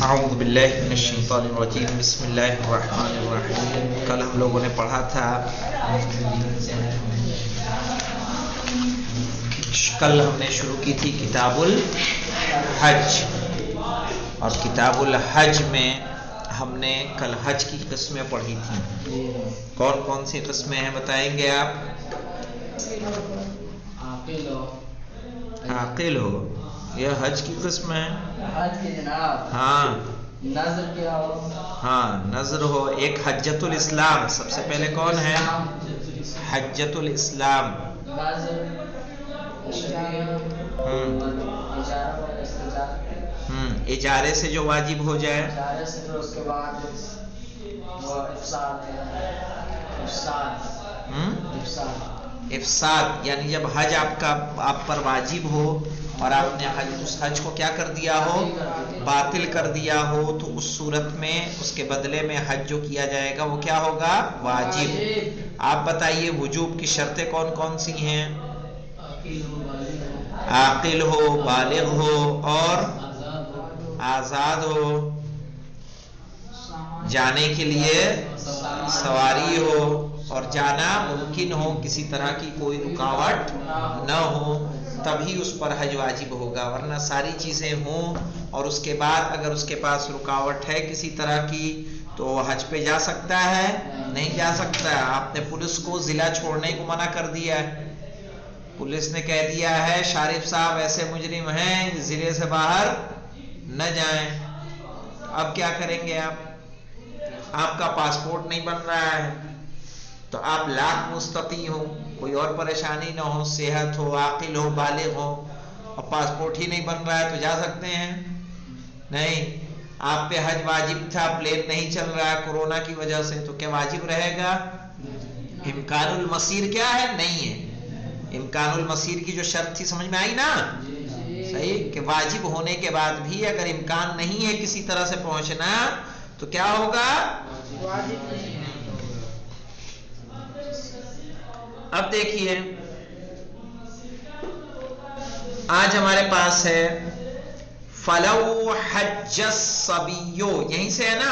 اعوذ باللہ من الشیطان الرجیم بسم اللہ الرحمن الرحیم۔ کل ہم لوگوں نے پڑھا تھا، کل ہم نے شروع کی تھی کتاب الحج، اور کتاب الحج میں ہم نے کل حج کی قسمیں پڑھی تھیں۔ کون کون سی قسمیں ہیں بتائیں گے آپ؟ عاقل ہو، یہ حج کی قسم ہے۔ ہاں نظر کیا ہو؟ ہاں نظر ہو۔ ایک حجت الاسلام، سب سے پہلے کون ہے؟ حجت الاسلام۔ اجارے سے جو واجب ہو جائے، اس کے بعد افساد، یعنی جب حج آپ پر واجب ہو اور آپ نے اس حج کو کیا کر دیا ہو؟ باطل کر دیا ہو، تو اس صورت میں اس کے بدلے میں حج جو کیا جائے گا وہ کیا ہوگا؟ واجب۔ آپ بتائیے وجوب کی شرطیں کون کون سی ہیں؟ عاقل ہو، بالغ ہو، اور آزاد ہو، جانے کے لیے سواری ہو، اور جانا ممکن ہو، کسی طرح کی کوئی رکاوٹ نہ ہو، تبھی اس پر حج واجب ہوگا۔ ورنہ ساری چیزیں ہوں اور اس کے بعد اگر اس کے پاس رکاوٹ ہے کسی طرح کی تو وہ حج پہ جا سکتا ہے؟ نہیں جا سکتا۔ آپ نے پولیس کو ضلع چھوڑنے کو منع کر دیا ہے، پولیس نے کہہ دیا ہے شارف صاحب ایسے مجرم ہیں ضلع سے باہر نہ جائیں، اب کیا کریں گے آپ کا پاسپورٹ نہیں بن رہا ہے تو آپ لاکھ مستطیع ہو، کوئی اور پریشانی نہ ہو، صحت ہو، عاقل ہو، بالغ ہو، اور پاسپورٹ ہی نہیں بن رہا ہے تو جا سکتے ہیں؟ نہیں۔ آپ پہ حج واجب تھا، پلین نہیں چل رہا ہے کورونا کی وجہ سے، تو کیا واجب رہے گا؟ امکان المسیر کیا ہے؟ نہیں ہے۔ امکان المسیر کی جو شرط تھی سمجھ میں آئی نا؟ صحیح، کہ واجب ہونے کے بعد بھی اگر امکان نہیں ہے کسی طرح سے پہنچنا تو کیا ہوگا؟ اب دیکھیے آج ہمارے پاس ہے فلو حج الصبیو، یہیں سے ہے نا؟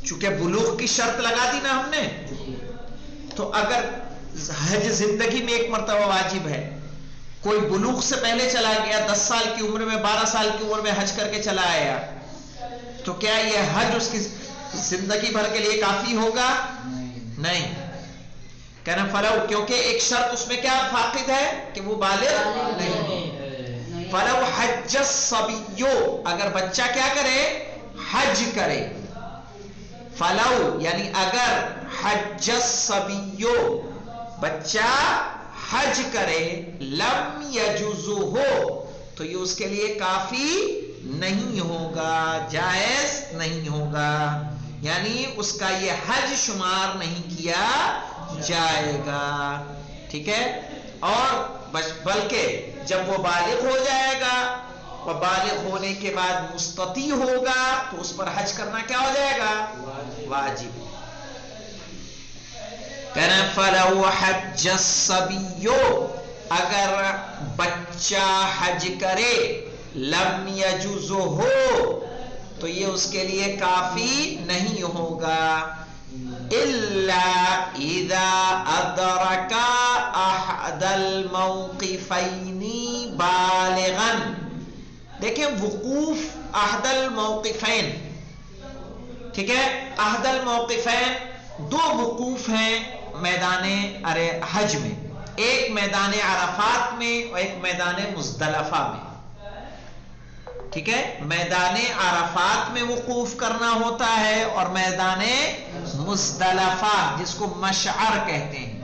چونکہ بلوغ کی شرط لگا دی نا ہم نے، تو اگر حج زندگی میں ایک مرتبہ واجب ہے، کوئی بلوغ سے پہلے چلا گیا، 10 سال کی عمر میں، 12 سال کی عمر میں حج کر کے چلا آیا، تو کیا یہ حج اس کی زندگی بھر کے لیے کافی ہوگا؟ نہیں۔ کہنا فلو، کیونکہ ایک شرط اس میں کیا فاقد ہے کہ وہ بالغ نہیں۔ فلو حج الصبیو، اگر بچہ کیا کرے؟ حج کرے۔ فلو یعنی اگر حج الصبیو، بچہ حج کرے، لم یجوزہ ہو، تو یہ اس کے لیے کافی نہیں ہوگا، جائز نہیں ہوگا، یعنی اس کا یہ حج شمار نہیں کیا جائے گا، ٹھیک ہے؟ اور بلکہ جب وہ بالغ ہو جائے گا اور بالغ ہونے کے بعد مستطیع ہوگا تو اس پر حج کرنا کیا ہو جائے گا؟ واجب۔ کہنا فلو حج الصبیو، اگر بچہ حج کرے، لم یجوزہ ہو، تو یہ اس کے لیے کافی نہیں ہوگا، الا اذا ادرک احد الموقفین بالغا۔ دیکھیں وقوف احد الموقفین، ٹھیک ہے؟ احد الموقفین، دو وقوف ہیں میدان حج میں، ایک میدان عرفات میں اور ایک میدان مزدلفہ میں، ٹھیک ہے؟ میدان عرفات میں وقوف کرنا ہوتا ہے اور میدان مزدلفہ جس کو مشعر کہتے ہیں،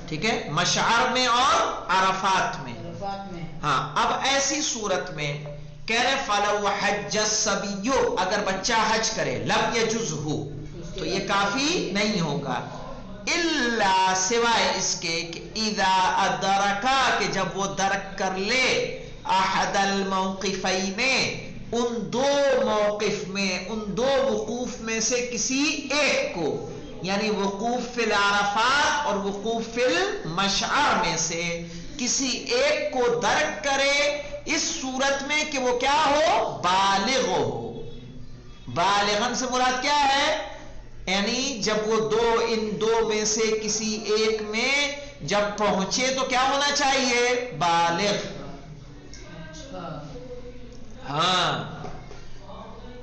ٹھیک ہے؟ مشعر میں اور عرفات میں۔ ہاں، اب ایسی صورت میں کہہ رہے فلو حج الصبیو، اگر بچہ حج کرے، لم یجوزہ، تو یہ کافی نہیں ہوگا، الا سوائے اس کے کہ اذا ادرکا، کہ جب وہ درک کر لے، احد الموقفین، ان دو موقف میں، ان دو وقوف میں سے کسی ایک کو، یعنی وقوف فی العرفات اور وقوف فی المشعر میں سے کسی ایک کو درک کرے، اس صورت میں کہ وہ کیا ہو؟ بالغ ہو. بالغن سے مراد کیا ہے؟ یعنی جب وہ ان دو میں سے کسی ایک میں جب پہنچے تو کیا ہونا چاہیے؟ بالغ. ہاں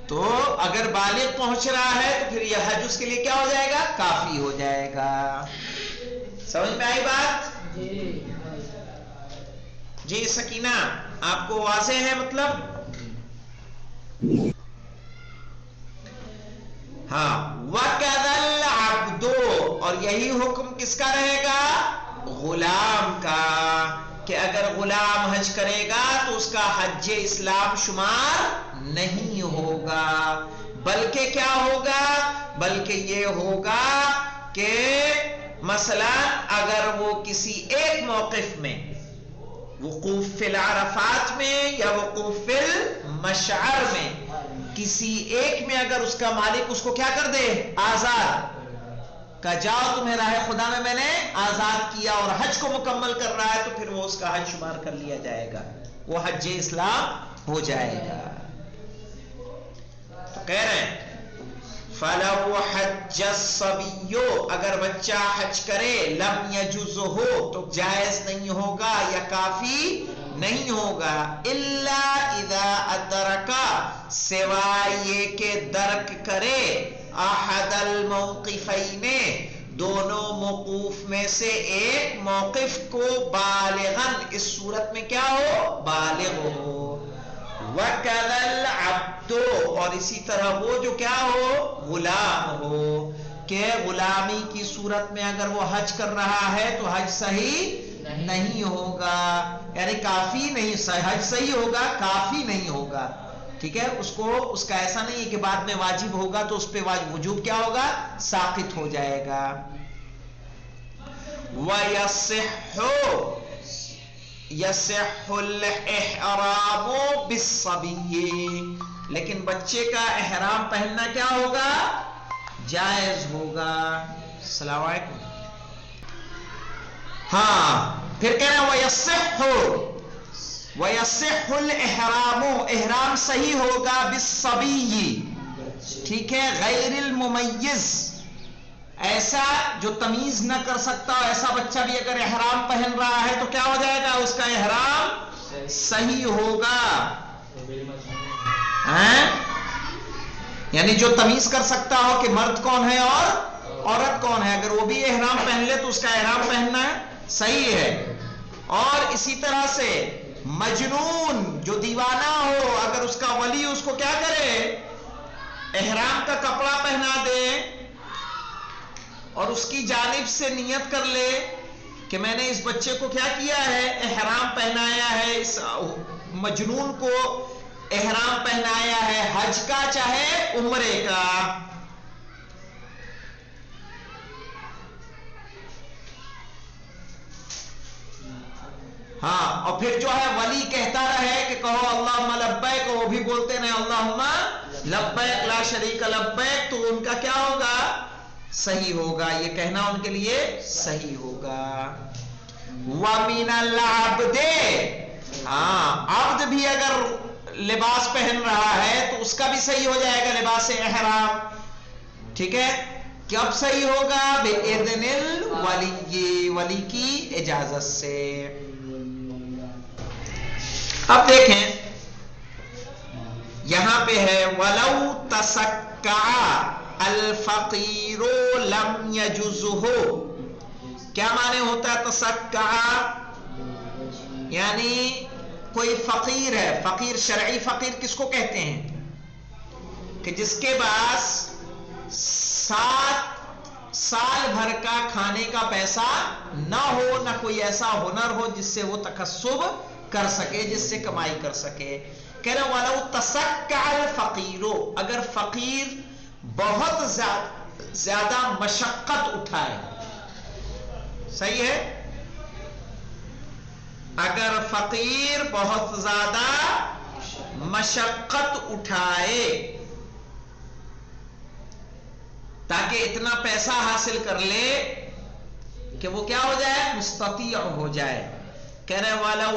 تو اگر بالغ پہنچ رہا ہے تو پھر یہ حج اس کے لیے کیا ہو جائے گا؟ کافی ہو جائے گا. سمجھ میں آئی بات؟ جی سکینہ آپ کو واضح ہے مطلب؟ ہاں. وَكَذَا الْعَبْدُ اور یہی حکم کس کا رہے گا؟ غلام کا. کہ اگر غلام حج کرے گا تو اس کا حج اسلام شمار نہیں ہوگا، بلکہ کیا ہوگا؟ بلکہ یہ ہوگا کہ مثلا اگر وہ کسی ایک موقف میں، وقوف فی العرفات میں یا وقوف فی المشعر میں، کسی ایک میں اگر اس کا مالک اس کو کیا کر دے؟ آزاد کہ جاؤ تمہیں راہ خدا میں نے آزاد کیا اور حج کو مکمل کر رہا ہے، تو پھر وہ اس کا حج شمار کر لیا جائے گا، وہ حج اسلام ہو جائے گا. تو کہہ رہے ہیں فَلَوْ حَجَّ الصَّبِيُّ اگر بچہ حج کرے لم يَجُزْهُ تو جائز نہیں ہوگا یا کافی نہیں ہوگا، الا اذا ادرک سوائے یہ کہ درک کرے احد الموقفین دونوں موقوف میں سے ایک موقف کو، بالغن اس صورت میں کیا ہو؟ بالغ ہو. وَكَذَا الْعَبْدُ اور اسی طرح وہ جو کیا ہو؟ غلام ہو. کہ غلامی کی صورت میں اگر وہ حج کر رہا ہے تو حج صحیح نہیں ہوگا، یعنی کافی نہیں. حج صحیح ہوگا، کافی نہیں ہوگا. ٹھیک ہے، اس کو اس کا ایسا نہیں ہے کہ بعد میں واجب ہوگا تو اس پہ وجوب کیا ہوگا؟ ساقط ہو جائے گا. وَيَصِحُّ يَصِحُّ الْإِحْرَامُ بِالصَّبِيِّ لیکن بچے کا احرام پہننا کیا ہوگا؟ جائز ہوگا. السلام علیکم. ہاں پھر کہنا وَيَصِحُّ الْإِحْرَامُ احرام صحیح ہوگا بِالصَّبِيِّ ٹھیک ہے، غیر الممیز ایسا جو تمیز نہ کر سکتا، ایسا بچہ بھی اگر احرام پہن رہا ہے تو کیا ہو جائے گا؟ اس کا احرام صحیح ہوگا. یعنی جو تمیز کر سکتا ہو کہ مرد کون ہے اور عورت کون ہے، اگر وہ بھی احرام پہن لے تو اس کا احرام پہننا صحیح ہے. اور اسی طرح سے مجنون جو دیوانہ ہو، اگر اس کا ولی اس کو کیا کرے؟ احرام کا کپڑا پہنا دے اور اس کی جانب سے نیت کر لے کہ میں نے اس بچے کو کیا کیا ہے؟ احرام پہنایا ہے. اس مجنون کو احرام پہنایا ہے حج کا چاہے عمرے کا. ہاں اور پھر جو ہے ولی کہتا رہے کہ کہو اللہم لبیک، وہ بھی بولتے رہے اللہم لبیک لا شریک لبیک، تو ان کا کیا ہوگا؟ صحیح ہوگا. یہ کہنا ان کے لیے صحیح ہوگا. وَمِنَ الْعَبْدِ ہاں عبد بھی اگر لباس پہن رہا ہے تو اس کا بھی صحیح ہو جائے گا لباس احرام. ٹھیک ہے، کب صحیح ہوگا؟ بِإِذْنِ الْوَلِيِّ ولی کی اجازت سے. اب دیکھیں یہاں پہ ہے وَلَوْ تَسَكَّعَ الْفَقِيرُ لَمْ يَجُزْهُ کیا معنی ہوتا ہے تسکع؟ یعنی کوئی فقیر ہے، فقیر شرعی فقیر کس کو کہتے ہیں؟ کہ جس کے پاس 7 سال بھر کا کھانے کا پیسہ نہ ہو، نہ کوئی ایسا ہنر ہو جس سے وہ تکسب کر سکے، جس سے کمائی کر سکے. کہہ رہے وَلَوْ تَسَكَّعَ الْفَقِيرُ اگر فقیر بہت زیادہ مشقت اٹھائے. صحیح ہے، اگر فقیر بہت زیادہ مشقت اٹھائے تاکہ اتنا پیسہ حاصل کر لے کہ وہ کیا ہو جائے؟ مستطیع ہو جائے. کہہ رہے وَلَوْ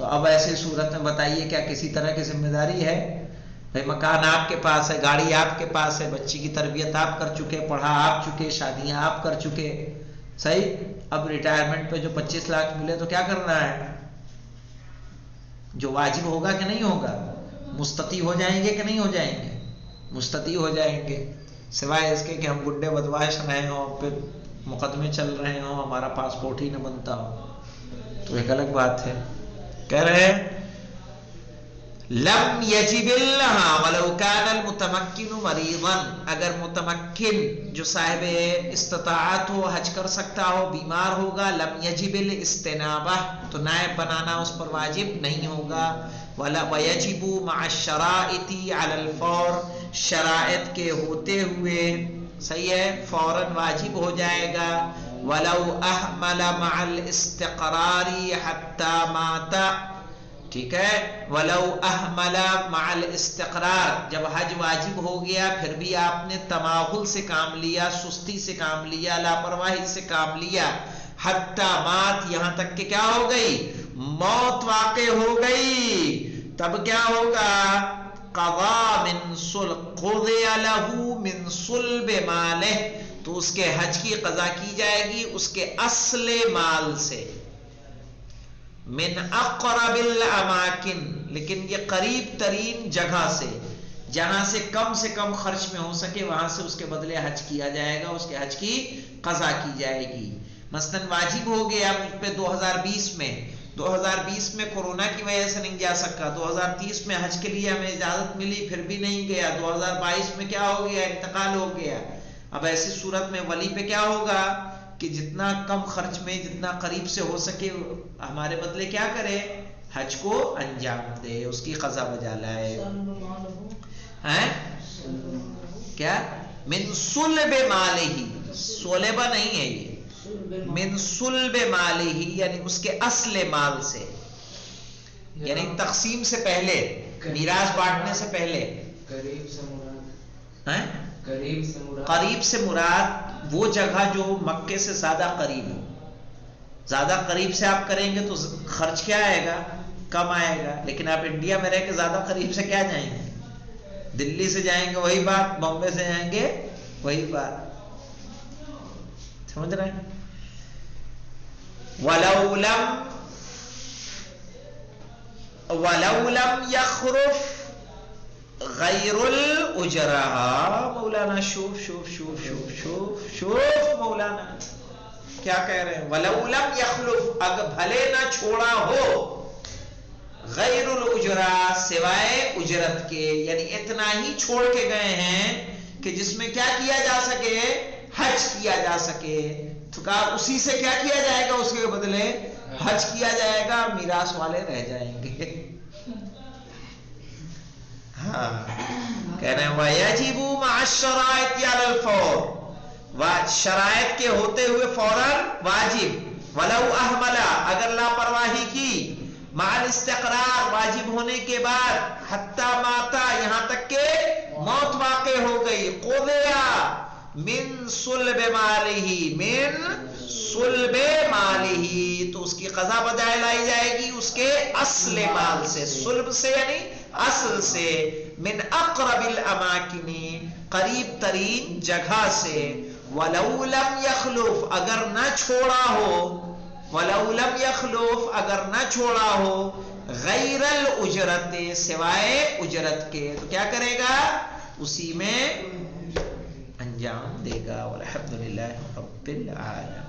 تو اب ایسی صورت میں بتائیے کیا کسی طرح کی ذمہ داری ہے؟ بھائی مکان آپ کے پاس ہے، گاڑی آپ کے پاس ہے، بچی کی تربیت آپ کر چکے، پڑھا آپ چکے، شادیاں آپ کر چکے، صحیح؟ اب ریٹائرمنٹ پہ جو 25 لاکھ ملے تو کیا کرنا ہے؟ جو واجب ہوگا کہ نہیں ہوگا؟ مستطیع ہو جائیں گے کہ نہیں ہو جائیں گے؟ مستطیع ہو جائیں گے، سوائے اس کے کہ ہم گڈے بدمعاش رہے ہوں، پھر مقدمے چل رہے ہوں، ہمارا پاسپورٹ ہی نہ بنتا ہو، تو ایک الگ بات ہے۔ کہہ رہے ہیں لم یجب اللہ ولو کان المتمکن مریضا، اگر متمکن جو صاحب استطاعت ہو، حج کر سکتا ہو، بیمار ہوگا، لم یجب الاستنابہ، تو نائب بنانا اس پر واجب نہیں ہوگا۔ ویجب مع الشرائط علی الفور، شرائط کے ہوتے ہوئے، صحیح ہے، فوراً واجب ہو جائے گا۔ ولو احمل مع الاستقرار حتی مات، ٹھیک ہے، ولو احمل مع الاستقرار، جب حج واجب ہو گیا پھر بھی آپ نے تماہل سے کام لیا، سستی سے کام لیا، لاپرواہی سے کام لیا، حتی مات، یہاں تک کہ کیا ہو گئی؟ موت واقع ہو گئی، تب کیا ہوگا؟ قضا من قضی له من صلب مالہ، تو اس کے حج کی قضا کی جائے گی اس کے اصل مال سے، من اقرب الاماکن، لیکن یہ قریب ترین جگہ سے، جہاں سے کم خرچ میں ہو سکے وہاں سے اس کے بدلے حج کیا جائے گا، اس کے حج کی قضا کی جائے گی۔ مثلاً واجب ہو گیا مجھ پہ 2020 میں کورونا کی وجہ سے نہیں جا سکا، 2030 میں حج کے لیے ہمیں اجازت ملی پھر بھی نہیں گیا، 2022 میں کیا ہو گیا؟ انتقال ہو گیا۔ اب ایسی صورت میں ولی پہ کیا ہوگا کہ جتنا کم خرچ میں، جتنا قریب سے ہو سکے ہمارے بدلے کیا کرے؟ حج کو انجام دے، اس کی قضا بجا لائے۔ کیا؟ من صلب مالہ، صلبہ نہیں ہے یہ، من صلب مالہ یعنی اس کے اصل مال سے، یعنی تقسیم سے پہلے، میراث بانٹنے سے پہلے۔ قریب سے مراد وہ جگہ جو مکے سے زیادہ قریب ہو، زیادہ قریب سے آپ کریں گے تو خرچ کیا آئے گا؟ کم آئے گا، لیکن آپ انڈیا میں رہ کے زیادہ قریب سے کیا جائیں گے؟ دلی سے جائیں گے وہی بات، بامبے سے جائیں گے وہی بات، سمجھ رہے ہیں؟ وَلَوْ لَمْ يَخْرُفْ غیر الاجرہ، مولانا شوف مولانا کیا کہہ رہے ہیں؟ وَلَوْ لَمْ يَخْلُفْ، اگر بھلے نہ چھوڑا ہو، غیر الاجرہ، سوائے اجرت کے، یعنی اتنا ہی چھوڑ کے گئے ہیں کہ جس میں کیا کیا جا سکے؟ حج کیا جا سکے، تو کہا اسی سے کیا کیا جائے گا؟ اس کے بدلے حج کیا جائے گا، میراث والے رہ جائیں گے۔ ہاں کہہ رہے ہیں وَيَجِبُ مَعَ الشَّرَائِطِ عَلَى الْفَوْرِ، شرائط کے ہوتے ہوئے فوراً واجب۔ وَلَوْ أَهْمَلَ، اگر لاپرواہی کی، مع الاستقرار، واجب ہونے کے بعد، حتی ماتا، یہاں تک کہ موت واقع ہو گئی، قضیا من صلب مالہ، من صلب مالہ، تو اس کی قضا بجائے لائی جائے گی اس کے اصل مال سے، صلب سے یعنی اصل سے، من اقرب الاماکن، قریب ترین جگہ سے۔ وَلَوْ لَمْ يَخْلُفْ، اگر نہ چھوڑا ہو، وَلَوْ لَمْ يَخْلُفْ، اگر نہ چھوڑا ہو، غیر الاجرت، سوائے اجرت کے، تو کیا کرے گا؟ اسی میں انجام دے گا۔ والحمدللہ رب العالمین۔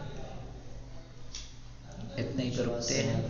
اتنے ہی پہ رکتے ہیں۔